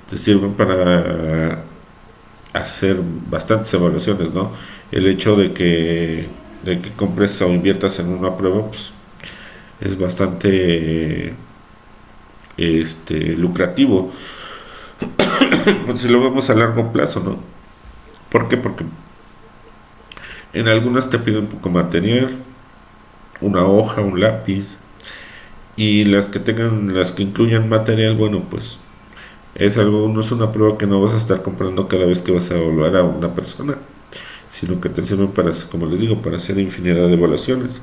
Te sirven para hacer bastantes evaluaciones, ¿no? El hecho de que compres o inviertas en una prueba, pues es bastante lucrativo. Pues si lo vemos a largo plazo, ¿no? ¿Por qué? Porque en algunas te piden poco material, una hoja, un lápiz, y las que incluyan material, bueno, pues es algo, no es una prueba que no vas a estar comprando cada vez que vas a evaluar a una persona, sino que te sirven para, como les digo, para hacer infinidad de evaluaciones.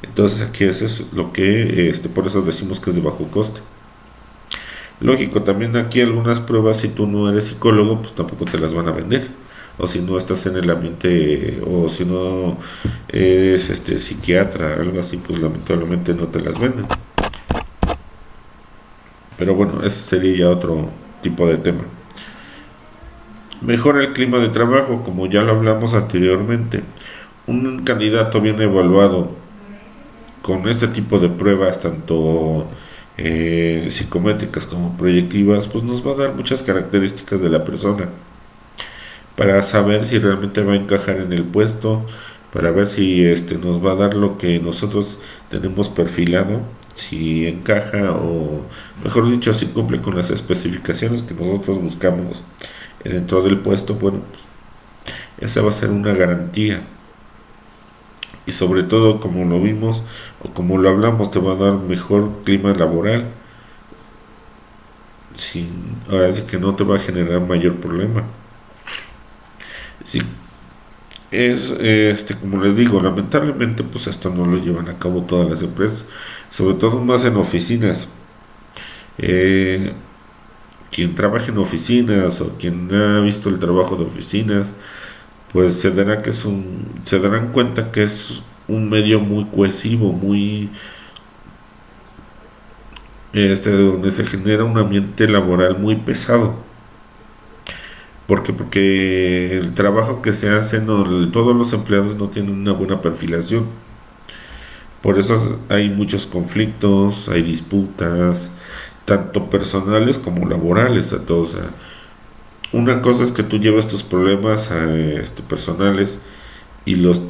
Entonces aquí eso es lo que, por eso decimos que es de bajo coste. Lógico, también aquí algunas pruebas, si tú no eres psicólogo, pues tampoco te las van a vender. O si no estás en el ambiente, o si no eres psiquiatra, algo así, pues lamentablemente no te las venden. Pero bueno, ese sería ya otro tipo de tema. Mejora el clima de trabajo, como ya lo hablamos anteriormente. Un candidato bien evaluado con este tipo de pruebas, tanto psicométricas como proyectivas, pues nos va a dar muchas características de la persona para saber si realmente va a encajar en el puesto, para ver si nos va a dar lo que nosotros tenemos perfilado, si encaja o, mejor dicho, si cumple con las especificaciones que nosotros buscamos dentro del puesto. Bueno, pues esa va a ser una garantía. Y sobre todo, como lo vimos o como lo hablamos, te va a dar mejor clima laboral, sin, ahora sí que no te va a generar mayor problema. Sí, es como les digo, lamentablemente pues esto no lo llevan a cabo todas las empresas, sobre todo más en oficinas. Eh, Quien trabaja en oficinas o quien ha visto el trabajo de oficinas, pues se darán cuenta que es un medio muy cohesivo, muy donde se genera un ambiente laboral muy pesado. Porque el trabajo que se hace, no, todos los empleados no tienen una buena perfilación. Por eso hay muchos conflictos, hay disputas, tanto personales como laborales. O sea, una cosa es que tú llevas tus problemas personales y los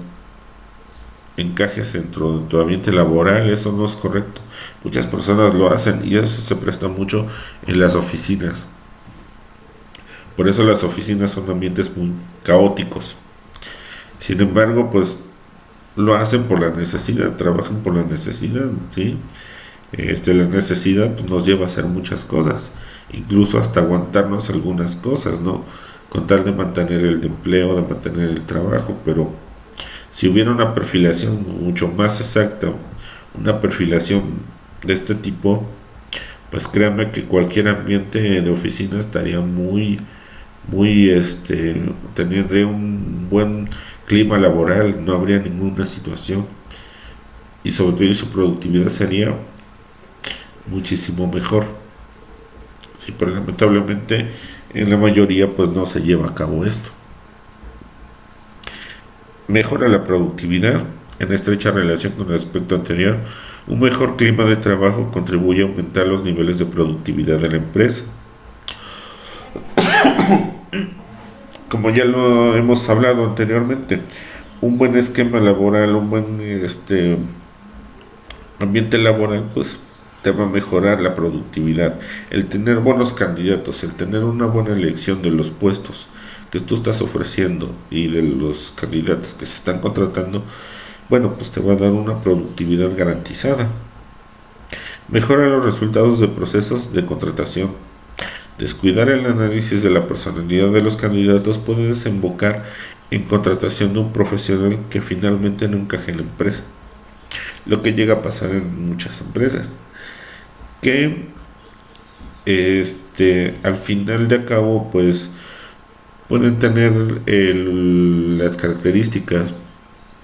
encajes dentro de tu ambiente laboral. Eso no es correcto. Muchas personas lo hacen y eso se presta mucho en las oficinas. Por eso las oficinas son ambientes muy caóticos. Sin embargo, pues lo hacen por la necesidad, trabajan por la necesidad, ¿sí? La necesidad pues, nos lleva a hacer muchas cosas, incluso hasta aguantarnos algunas cosas, ¿no? Con tal de mantener el empleo, de mantener el trabajo, pero si hubiera una perfilación mucho más exacta, una perfilación de este tipo, pues créanme que cualquier ambiente de oficina estaría tendría un buen clima laboral, no habría ninguna situación y sobre todo su productividad sería muchísimo mejor. Sí, pero lamentablemente en la mayoría pues no se lleva a cabo esto. Mejora la productividad en estrecha relación con el aspecto anterior. Un mejor clima de trabajo contribuye a aumentar los niveles de productividad de la empresa. Como ya lo hemos hablado anteriormente, un buen esquema laboral, un buen ambiente laboral, pues te va a mejorar la productividad. El tener buenos candidatos, el tener una buena elección de los puestos que tú estás ofreciendo y de los candidatos que se están contratando, bueno, pues te va a dar una productividad garantizada. Mejora los resultados de procesos de contratación. Descuidar el análisis de la personalidad de los candidatos puede desembocar en contratación de un profesional que finalmente no encaje en la empresa. Lo que llega a pasar en muchas empresas. Que al final de cabo pues pueden tener las características,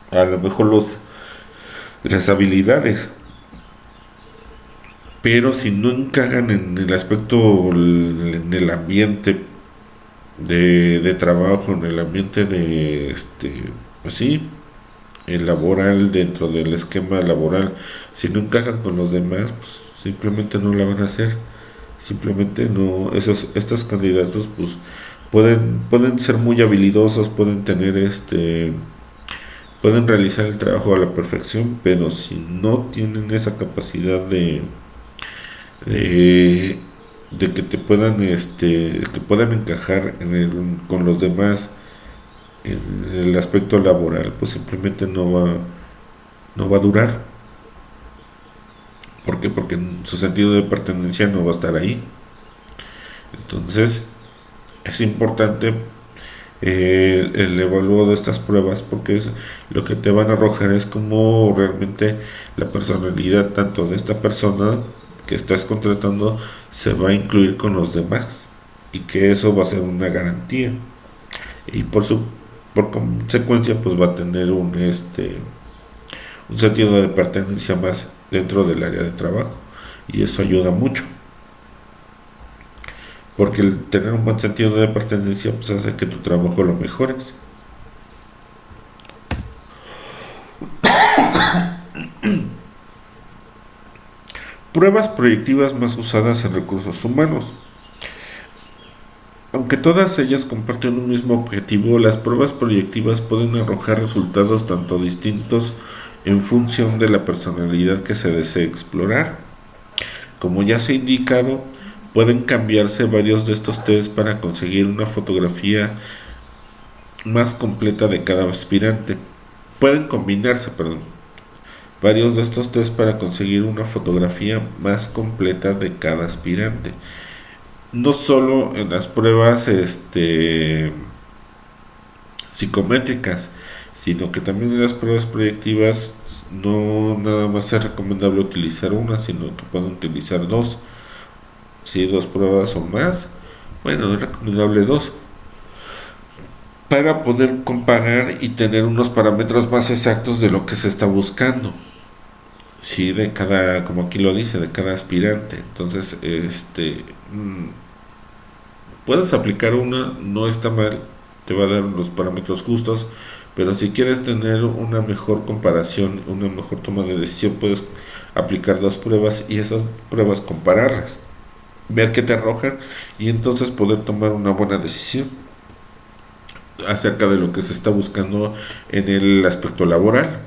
a lo mejor las habilidades, pero si no encajan en el aspecto, en el ambiente de trabajo, en el ambiente de pues sí, el laboral, dentro del esquema laboral, si no encajan con los demás, pues simplemente no la van a hacer. Simplemente no, estos candidatos pues pueden ser muy habilidosos, pueden tener pueden realizar el trabajo a la perfección, pero si no tienen esa capacidad de de que te puedan que puedan encajar con los demás en el aspecto laboral, pues simplemente no va a durar. ¿Por qué? Porque su sentido de pertenencia no va a estar ahí. Entonces es importante el evaluado de estas pruebas, porque es lo que te van a arrojar es como realmente la personalidad tanto de esta persona que estás contratando se va a incluir con los demás, y que eso va a ser una garantía, y por consecuencia pues va a tener un sentido de pertenencia más dentro del área de trabajo, y eso ayuda mucho, porque el tener un buen sentido de pertenencia pues hace que tu trabajo lo mejores. Pruebas proyectivas más usadas en recursos humanos. Aunque todas ellas comparten un mismo objetivo, las pruebas proyectivas pueden arrojar resultados tanto distintos en función de la personalidad que se desee explorar. Como ya se ha indicado, pueden cambiarse varios de estos test para conseguir una fotografía más completa de cada aspirante. Pueden combinarse, perdón, varios de estos test para conseguir una fotografía más completa de cada aspirante. No solo en las pruebas psicométricas, sino que también en las pruebas proyectivas no nada más es recomendable utilizar una, sino que pueden utilizar dos. Si dos pruebas o más, bueno, es recomendable dos, para poder comparar y tener unos parámetros más exactos de lo que se está buscando. Sí, de cada, como aquí lo dice, de cada aspirante. Entonces, puedes aplicar una, no está mal, te va a dar los parámetros justos, pero si quieres tener una mejor comparación, una mejor toma de decisión, puedes aplicar dos pruebas y esas pruebas compararlas, ver qué te arrojan, y entonces poder tomar una buena decisión acerca de lo que se está buscando en el aspecto laboral.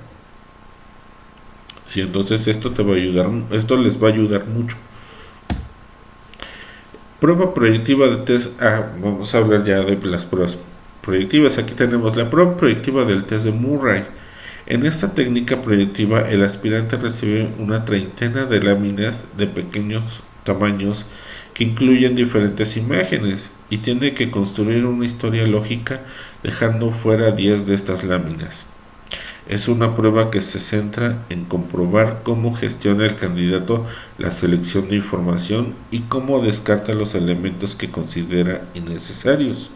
Sí, entonces esto te va a ayudar, esto les va a ayudar mucho. Prueba proyectiva de test. Vamos a hablar ya de las pruebas proyectivas. Aquí tenemos la prueba proyectiva del test de Murray. En esta técnica proyectiva, el aspirante recibe una treintena de láminas de pequeños tamaños que incluyen diferentes imágenes, y tiene que construir una historia lógica dejando fuera 10 de estas láminas. Es una prueba que se centra en comprobar cómo gestiona el candidato la selección de información y cómo descarta los elementos que considera innecesarios.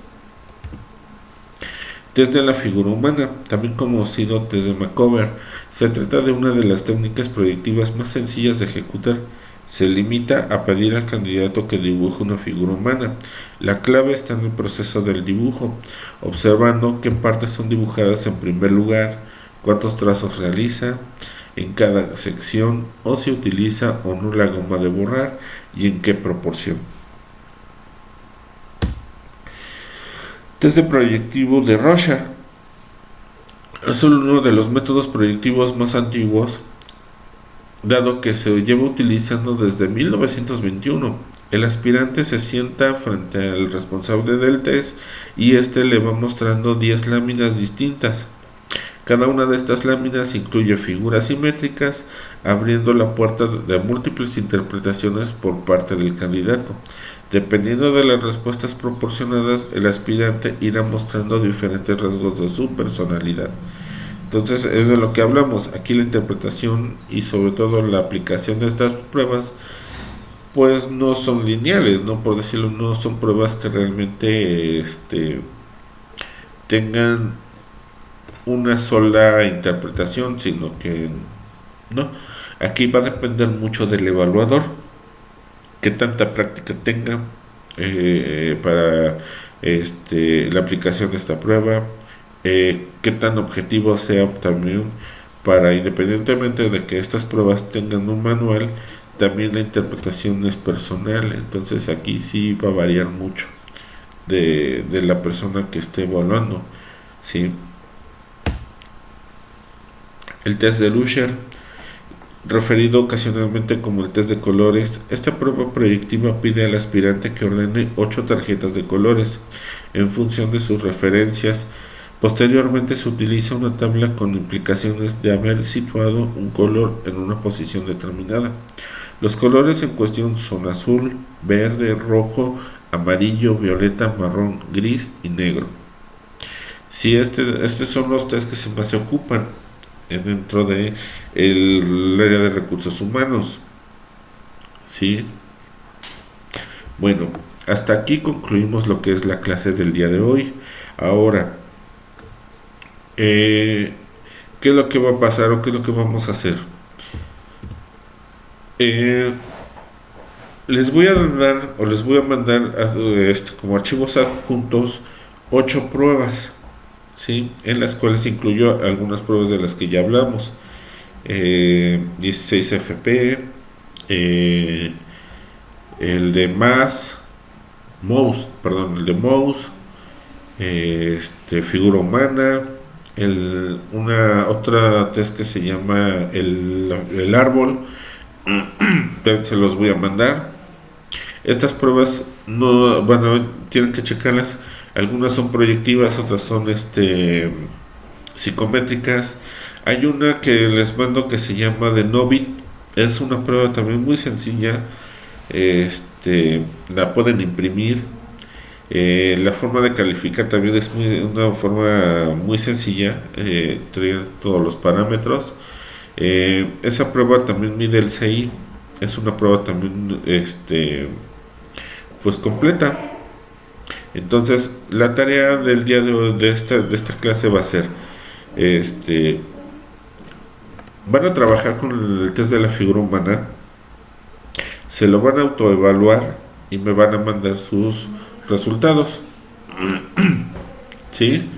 Test de la figura humana, también conocido test de Macover, se trata de una de las técnicas proyectivas más sencillas de ejecutar. Se limita a pedir al candidato que dibuje una figura humana. La clave está en el proceso del dibujo, observando qué partes son dibujadas en primer lugar, cuántos trazos realiza en cada sección, o si utiliza o no la goma de borrar y en qué proporción. Test de proyectivo de Rorschach es uno de los métodos proyectivos más antiguos, dado que se lleva utilizando desde 1921. El aspirante se sienta frente al responsable del test y este le va mostrando 10 láminas distintas. Cada una de estas láminas incluye figuras simétricas, abriendo la puerta de múltiples interpretaciones por parte del candidato. Dependiendo de las respuestas proporcionadas, el aspirante irá mostrando diferentes rasgos de su personalidad. Entonces es de lo que hablamos. Aquí la interpretación y sobre todo la aplicación de estas pruebas pues no son lineales, no por decirlo, no son pruebas que realmente tengan una sola interpretación, sino que no. Aquí va a depender mucho del evaluador, qué tanta práctica tenga para la aplicación de esta prueba, qué tan objetivo sea también, para, independientemente de que estas pruebas tengan un manual, también la interpretación es personal. Entonces aquí sí va a variar mucho de la persona que esté evaluando, ¿sí? El test de Lusher referido ocasionalmente como el test de colores. Esta prueba proyectiva pide al aspirante que ordene 8 tarjetas de colores en función de sus referencias. Posteriormente se utiliza una tabla con implicaciones de haber situado un color en una posición determinada. Los colores en cuestión son azul, verde, rojo, amarillo, violeta, marrón, gris y negro. Sí, estos son los test que se más se ocupan dentro de el área de recursos humanos. Sí. Bueno, hasta aquí concluimos lo que es la clase del día de hoy. Ahora, ¿qué es lo que va a pasar o qué es lo que vamos a hacer? Les voy a dar o les voy a mandar como archivos adjuntos 8 pruebas, ¿sí? En las cuales incluyo algunas pruebas de las que ya hablamos. 16 FP, el de el de mouse, figura humana, una otra test que se llama el árbol, se los voy a mandar. Estas pruebas no, bueno, tienen que checarlas. Algunas son proyectivas, otras son psicométricas. Hay una que les mando que se llama de Novit. Es una prueba también muy sencilla. La pueden imprimir. La forma de calificar también es una forma muy sencilla. Trae todos los parámetros. Esa prueba también mide el CI. Es una prueba también pues completa. Entonces la tarea del día de esta clase va a ser van a trabajar con el test de la figura humana, se lo van a autoevaluar y me van a mandar sus resultados. ¿Sí?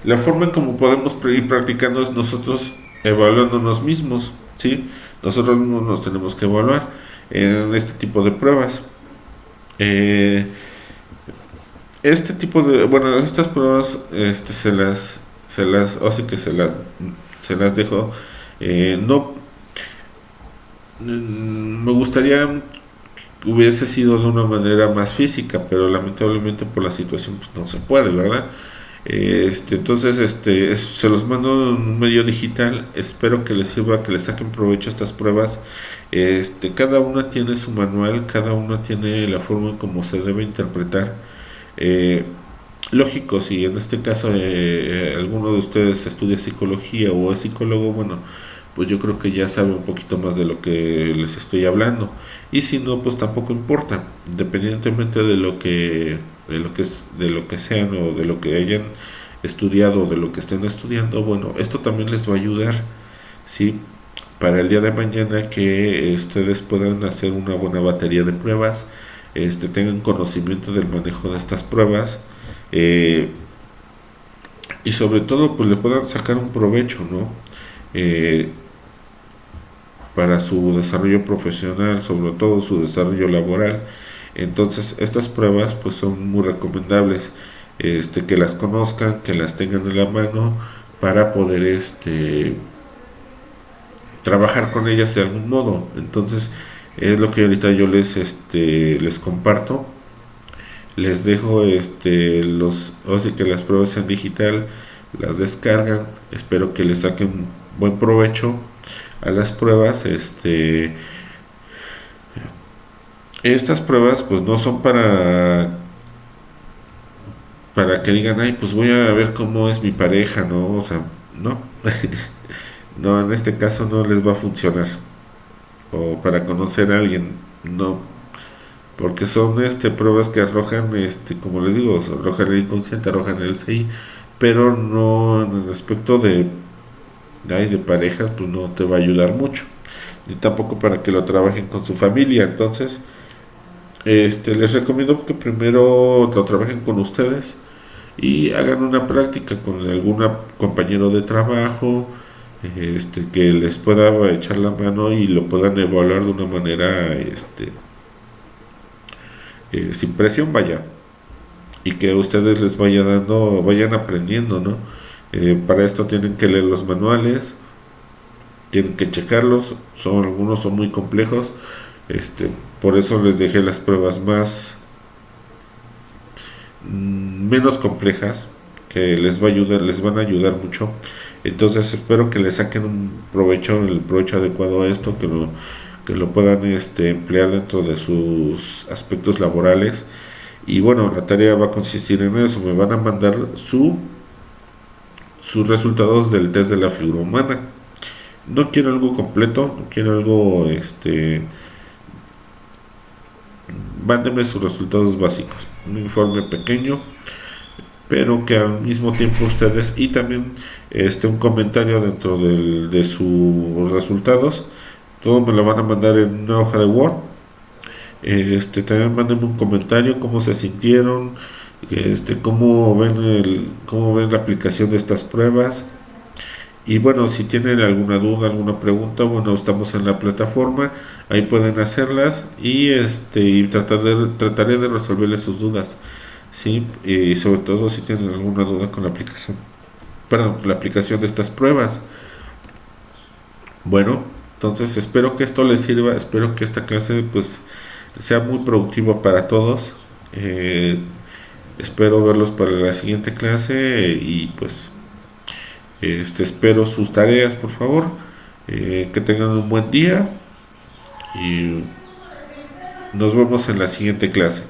La forma en como podemos ir practicando es nosotros evaluándonos mismos, ¿sí? Nosotros mismos nos tenemos que evaluar en este tipo de pruebas. Estas pruebas se las dejo. No, me gustaría que hubiese sido de una manera más física, pero lamentablemente por la situación pues no se puede, ¿verdad? Se los mando en un medio digital. Espero que les sirva, que les saquen provecho a estas pruebas. Cada una tiene su manual, cada una tiene la forma en cómo se debe interpretar. Lógico, si en este caso alguno de ustedes estudia psicología o es psicólogo, bueno, pues yo creo que ya sabe un poquito más de lo que les estoy hablando. Y si no, pues tampoco importa, independientemente de lo que sean o de lo que hayan estudiado o de lo que estén estudiando. Bueno, esto también les va a ayudar, ¿sí? Para el día de mañana que ustedes puedan hacer una buena batería de pruebas, tengan conocimiento del manejo de estas pruebas, y sobre todo pues le puedan sacar un provecho, ¿no? Para su desarrollo profesional, sobre todo su desarrollo laboral. Entonces estas pruebas pues son muy recomendables, que las conozcan, que las tengan en la mano para poder trabajar con ellas de algún modo. Entonces es lo que ahorita yo les comparto. Les dejo así que las pruebas sean digital, las descargan. Espero que les saquen buen provecho a las pruebas. Estas pruebas pues no son para que digan, ay, pues voy a ver cómo es mi pareja, ¿no? O sea, no. No, en este caso no les va a funcionar. O para conocer a alguien, no. Porque son pruebas que arrojan, como les digo, arrojan el inconsciente, arrojan el CI, pero no en el aspecto de parejas, pues no te va a ayudar mucho. Ni tampoco para que lo trabajen con su familia. Entonces, les recomiendo que primero lo trabajen con ustedes y hagan una práctica con algún compañero de trabajo, que les pueda echar la mano y lo puedan evaluar de una manera sin presión, vaya, y que ustedes les vayan aprendiendo, ¿no? Para esto tienen que leer los manuales, tienen que checarlos, algunos son muy complejos, por eso les dejé las pruebas menos complejas, que les va a ayudar, les van a ayudar mucho. Entonces espero que le saquen el provecho adecuado a esto, que lo puedan emplear dentro de sus aspectos laborales. Y bueno, la tarea va a consistir en eso. Me van a mandar sus resultados del test de la figura humana. No quiero algo completo, no quiero algo, mándenme sus resultados básicos. Un informe pequeño, pero que al mismo tiempo ustedes, y también un comentario dentro de sus resultados. Todo me lo van a mandar en una hoja de Word. También mándenme un comentario, cómo se sintieron, cómo ven la aplicación de estas pruebas. Y bueno, si tienen alguna duda, alguna pregunta, bueno, estamos en la plataforma, ahí pueden hacerlas, y trataré de resolverles sus dudas, sí, y sobre todo si tienen alguna duda con la aplicación de estas pruebas. Bueno, entonces espero que esto les sirva, espero que esta clase pues sea muy productiva para todos. Eh, Espero verlos para la siguiente clase, y pues espero sus tareas, por favor. Que tengan un buen día y nos vemos en la siguiente clase.